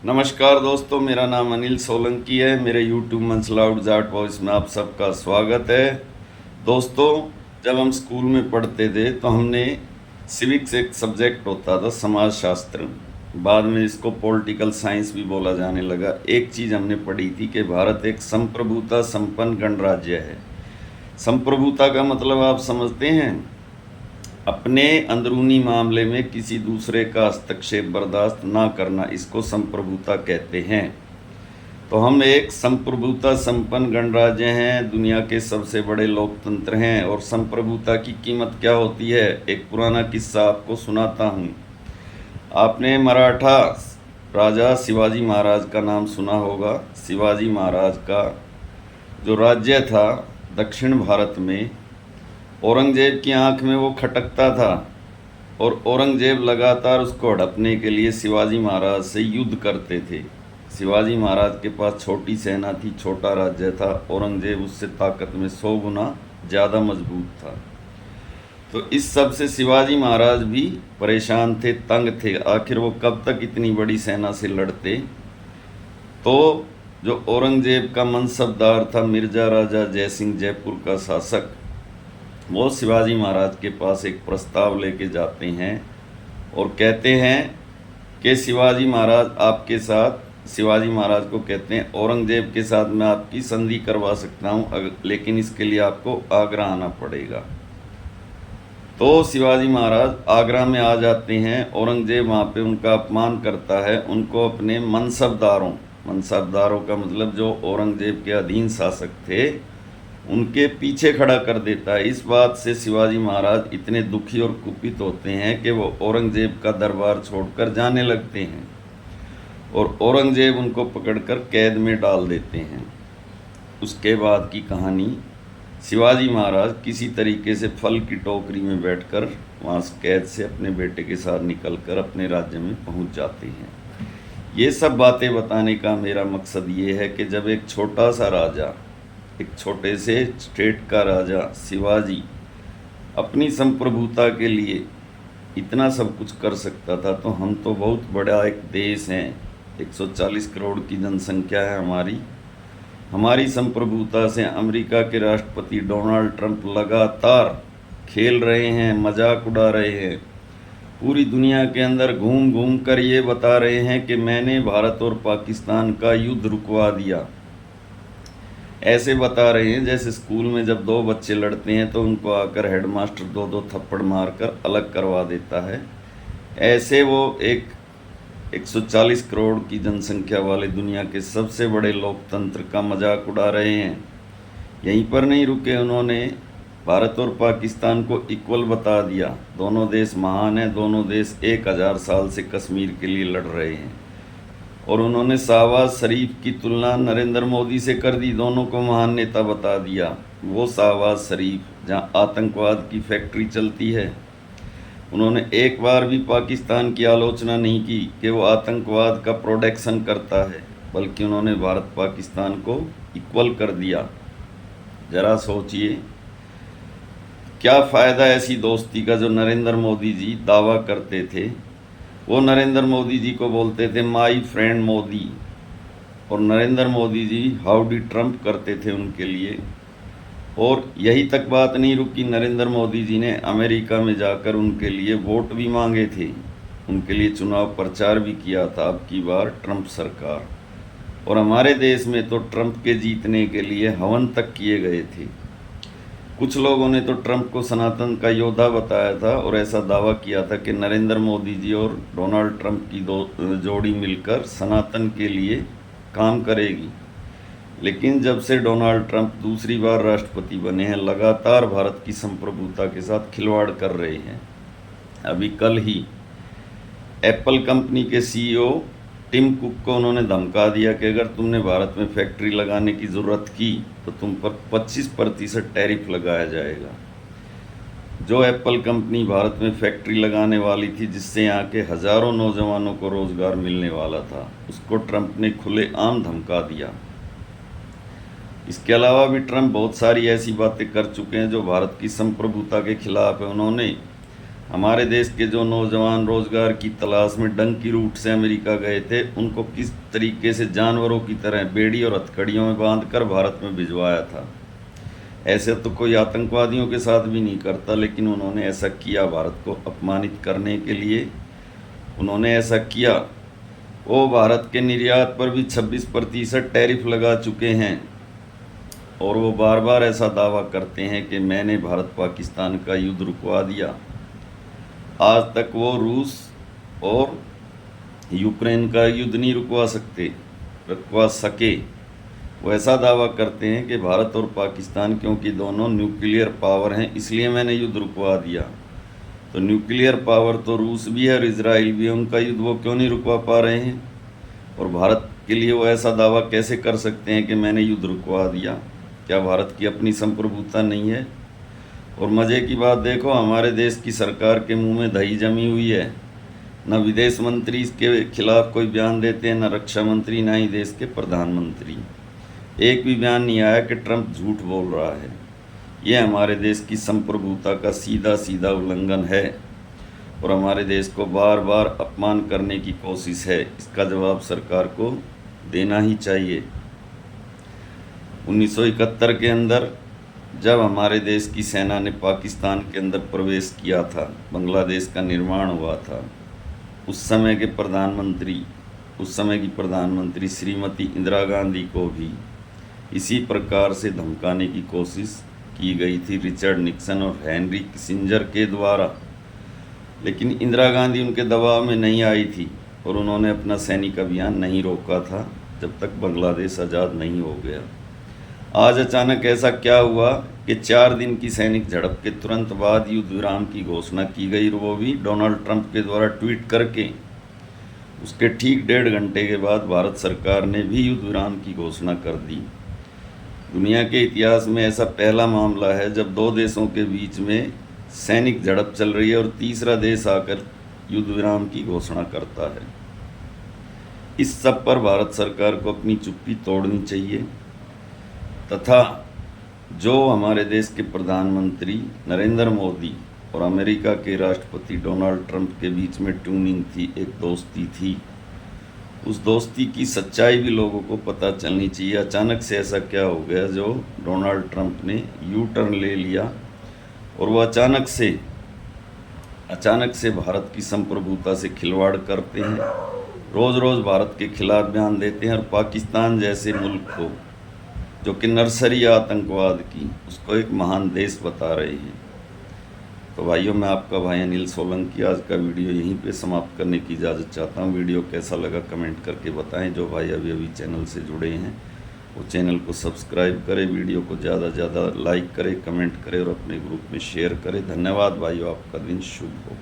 नमस्कार दोस्तों, मेरा नाम अनिल सोलंकी है। मेरे यूट्यूब मंच लाउड जाट वॉइस में आप सबका स्वागत है। दोस्तों, जब हम स्कूल में पढ़ते थे तो हमने सिविक्स एक सब्जेक्ट होता था, समाज शास्त्र। बाद में इसको पॉलिटिकल साइंस भी बोला जाने लगा। एक चीज़ हमने पढ़ी थी कि भारत एक संप्रभुता संपन्न गणराज्य है। संप्रभुता का मतलब आप समझते हैं, अपने अंदरूनी मामले में किसी दूसरे का हस्तक्षेप बर्दाश्त ना करना, इसको संप्रभुता कहते हैं। तो हम एक संप्रभुता संपन्न गणराज्य हैं, दुनिया के सबसे बड़े लोकतंत्र हैं। और संप्रभुता की कीमत क्या होती है, एक पुराना किस्सा आपको सुनाता हूँ। आपने मराठा राजा शिवाजी महाराज का नाम सुना होगा। शिवाजी महाराज का जो राज्य था दक्षिण भारत में, औरंगजेब की आंख में वो खटकता था और औरंगजेब लगातार उसको हड़पने के लिए शिवाजी महाराज से युद्ध करते थे। शिवाजी महाराज के पास छोटी सेना थी, छोटा राज्य था। औरंगजेब उससे ताकत में 100 गुना ज़्यादा मजबूत था। तो इस सब से शिवाजी महाराज भी परेशान थे, तंग थे। आखिर वो कब तक इतनी बड़ी सेना से लड़ते। तो जो औरंगजेब का मनसबदार था, मिर्जा राजा जयसिंह, जयपुर का शासक, वो शिवाजी महाराज के पास एक प्रस्ताव लेके जाते हैं और कहते हैं कि शिवाजी महाराज आपके साथ, शिवाजी महाराज को कहते हैं औरंगजेब के साथ मैं आपकी संधि करवा सकता हूँ, लेकिन इसके लिए आपको आगरा आना पड़ेगा। तो शिवाजी महाराज आगरा में आ जाते हैं। औरंगजेब वहाँ पे उनका अपमान करता है, उनको अपने मनसबदारों का मतलब जो औरंगजेब के अधीन शासक थे, उनके पीछे खड़ा कर देता है। इस बात से शिवाजी महाराज इतने दुखी और कुपित होते हैं कि वो औरंगजेब का दरबार छोड़कर जाने लगते हैं और औरंगजेब उनको पकड़कर कैद में डाल देते हैं। उसके बाद की कहानी, शिवाजी महाराज किसी तरीके से फल की टोकरी में बैठकर वहाँ कैद से अपने बेटे के साथ निकलकर अपने राज्य में पहुँच जाते हैं। ये सब बातें बताने का मेरा मकसद ये है कि जब एक छोटा सा राजा, एक छोटे से स्टेट का राजा शिवाजी अपनी संप्रभुता के लिए इतना सब कुछ कर सकता था, तो हम तो बहुत बड़ा एक देश हैं, 140 करोड़ की जनसंख्या है हमारी संप्रभुता से अमेरिका के राष्ट्रपति डोनाल्ड ट्रंप लगातार खेल रहे हैं, मजाक उड़ा रहे हैं। पूरी दुनिया के अंदर घूम घूम कर ये बता रहे हैं कि मैंने भारत और पाकिस्तान का युद्ध रुकवा दिया। ऐसे बता रहे हैं जैसे स्कूल में जब दो बच्चे लड़ते हैं तो उनको आकर हेडमास्टर दो थप्पड़ मारकर अलग करवा देता है। ऐसे वो एक 140 करोड़ की जनसंख्या वाले दुनिया के सबसे बड़े लोकतंत्र का मजाक उड़ा रहे हैं। यहीं पर नहीं रुके, उन्होंने भारत और पाकिस्तान को इक्वल बता दिया। दोनों देश महान हैं, दोनों देश 1000 साल से कश्मीर के लिए लड़ रहे हैं। और उन्होंने शहबाज शरीफ की तुलना नरेंद्र मोदी से कर दी, दोनों को महान नेता बता दिया। वो शहबाज शरीफ जहाँ आतंकवाद की फैक्ट्री चलती है, उन्होंने एक बार भी पाकिस्तान की आलोचना नहीं की कि वो आतंकवाद का प्रोडक्शन करता है, बल्कि उन्होंने भारत पाकिस्तान को इक्वल कर दिया। ज़रा सोचिए, क्या फ़ायदा ऐसी दोस्ती का जो नरेंद्र मोदी जी दावा करते थे। वो नरेंद्र मोदी जी को बोलते थे माई फ्रेंड मोदी, और नरेंद्र मोदी जी हाउडी ट्रंप करते थे उनके लिए। और यही तक बात नहीं रुकी, नरेंद्र मोदी जी ने अमेरिका में जाकर उनके लिए वोट भी मांगे थे, उनके लिए चुनाव प्रचार भी किया था, अब की बार ट्रंप सरकार। और हमारे देश में तो ट्रंप के जीतने के लिए हवन तक किए गए थे। कुछ लोगों ने तो ट्रंप को सनातन का योद्धा बताया था और ऐसा दावा किया था कि नरेंद्र मोदी जी और डोनाल्ड ट्रंप की जोड़ी मिलकर सनातन के लिए काम करेगी। लेकिन जब से डोनाल्ड ट्रंप दूसरी बार राष्ट्रपति बने हैं, लगातार भारत की संप्रभुता के साथ खिलवाड़ कर रहे हैं। अभी कल ही एप्पल कंपनी के सीईओ टिम कुक को उन्होंने धमका दिया कि अगर तुमने भारत में फैक्ट्री लगाने की ज़रूरत की तो तुम पर 25% टैरिफ लगाया जाएगा। जो एप्पल कंपनी भारत में फैक्ट्री लगाने वाली थी, जिससे यहाँ के हज़ारों नौजवानों को रोज़गार मिलने वाला था, उसको ट्रंप ने खुलेआम धमका दिया। इसके अलावा भी ट्रंप बहुत सारी ऐसी बातें कर चुके हैं जो भारत की संप्रभुता के खिलाफ है। उन्होंने हमारे देश के जो नौजवान रोजगार की तलाश में डंकी रूट से अमेरिका गए थे, उनको किस तरीके से जानवरों की तरह बेड़ी और हथकड़ियों में बांधकर भारत में भिजवाया था। ऐसे तो कोई आतंकवादियों के साथ भी नहीं करता, लेकिन उन्होंने ऐसा किया भारत को अपमानित करने के लिए। उन्होंने ऐसा किया। वो भारत के निर्यात पर भी 26% टैरिफ लगा चुके हैं और वो बार बार ऐसा दावा करते हैं कि मैंने भारत पाकिस्तान का युद्ध रुकवा दिया। आज तक वो रूस और यूक्रेन का युद्ध नहीं रुकवा सके। वो ऐसा दावा करते हैं कि भारत और पाकिस्तान क्योंकि दोनों न्यूक्लियर पावर हैं, इसलिए मैंने युद्ध रुकवा दिया। तो न्यूक्लियर पावर तो रूस भी है और इजराइल भी है, उनका युद्ध वो क्यों नहीं रुकवा पा रहे हैं? और भारत के लिए वो ऐसा दावा कैसे कर सकते हैं कि मैंने युद्ध रुकवा दिया? क्या भारत की अपनी संप्रभुता नहीं है? और मज़े की बात देखो, हमारे देश की सरकार के मुंह में दही जमी हुई है। न विदेश मंत्री इसके खिलाफ कोई बयान देते हैं, न रक्षा मंत्री, न ही देश के प्रधानमंत्री। एक भी बयान नहीं आया कि ट्रंप झूठ बोल रहा है। ये हमारे देश की संप्रभुता का सीधा सीधा उल्लंघन है और हमारे देश को बार बार अपमान करने की कोशिश है। इसका जवाब सरकार को देना ही चाहिए। 1971 के अंदर जब हमारे देश की सेना ने पाकिस्तान के अंदर प्रवेश किया था, बांग्लादेश का निर्माण हुआ था, उस समय की प्रधानमंत्री श्रीमती इंदिरा गांधी को भी इसी प्रकार से धमकाने की कोशिश की गई थी रिचर्ड निक्सन और हेनरी किसिंजर के द्वारा। लेकिन इंदिरा गांधी उनके दबाव में नहीं आई थी और उन्होंने अपना सैनिक अभियान नहीं रोका था जब तक बांग्लादेश आज़ाद नहीं हो गया। आज अचानक ऐसा क्या हुआ कि 4 दिन की सैनिक झड़प के तुरंत बाद युद्ध विराम की घोषणा की गई, और वो भी डोनाल्ड ट्रंप के द्वारा ट्वीट करके। उसके ठीक 1.5 घंटे के बाद भारत सरकार ने भी युद्ध विराम की घोषणा कर दी। दुनिया के इतिहास में ऐसा पहला मामला है जब 2 देशों के बीच में सैनिक झड़प चल रही है और तीसरा देश आकर युद्ध विराम की घोषणा करता है। इस सब पर भारत सरकार को अपनी चुप्पी तोड़नी चाहिए तथा जो हमारे देश के प्रधानमंत्री नरेंद्र मोदी और अमेरिका के राष्ट्रपति डोनाल्ड ट्रंप के बीच में ट्यूनिंग थी, एक दोस्ती थी, उस दोस्ती की सच्चाई भी लोगों को पता चलनी चाहिए। अचानक से ऐसा क्या हो गया जो डोनाल्ड ट्रंप ने यू टर्न ले लिया और वो अचानक से भारत की संप्रभुता से खिलवाड़ करते हैं, रोज़ रोज़ भारत के खिलाफ बयान देते हैं और पाकिस्तान जैसे मुल्क को, जो कि नर्सरी आतंकवाद की, उसको एक महान देश बता रहे हैं। तो भाइयों, मैं आपका भाई अनिल सोलंकी आज का वीडियो यहीं पे समाप्त करने की इजाज़त चाहता हूँ। वीडियो कैसा लगा कमेंट करके बताएं। जो भाई अभी चैनल से जुड़े हैं वो चैनल को सब्सक्राइब करें, वीडियो को ज़्यादा से ज़्यादा लाइक करें, कमेंट करें और अपने ग्रुप में शेयर करें। धन्यवाद भाइयों, आपका दिन शुभ हो।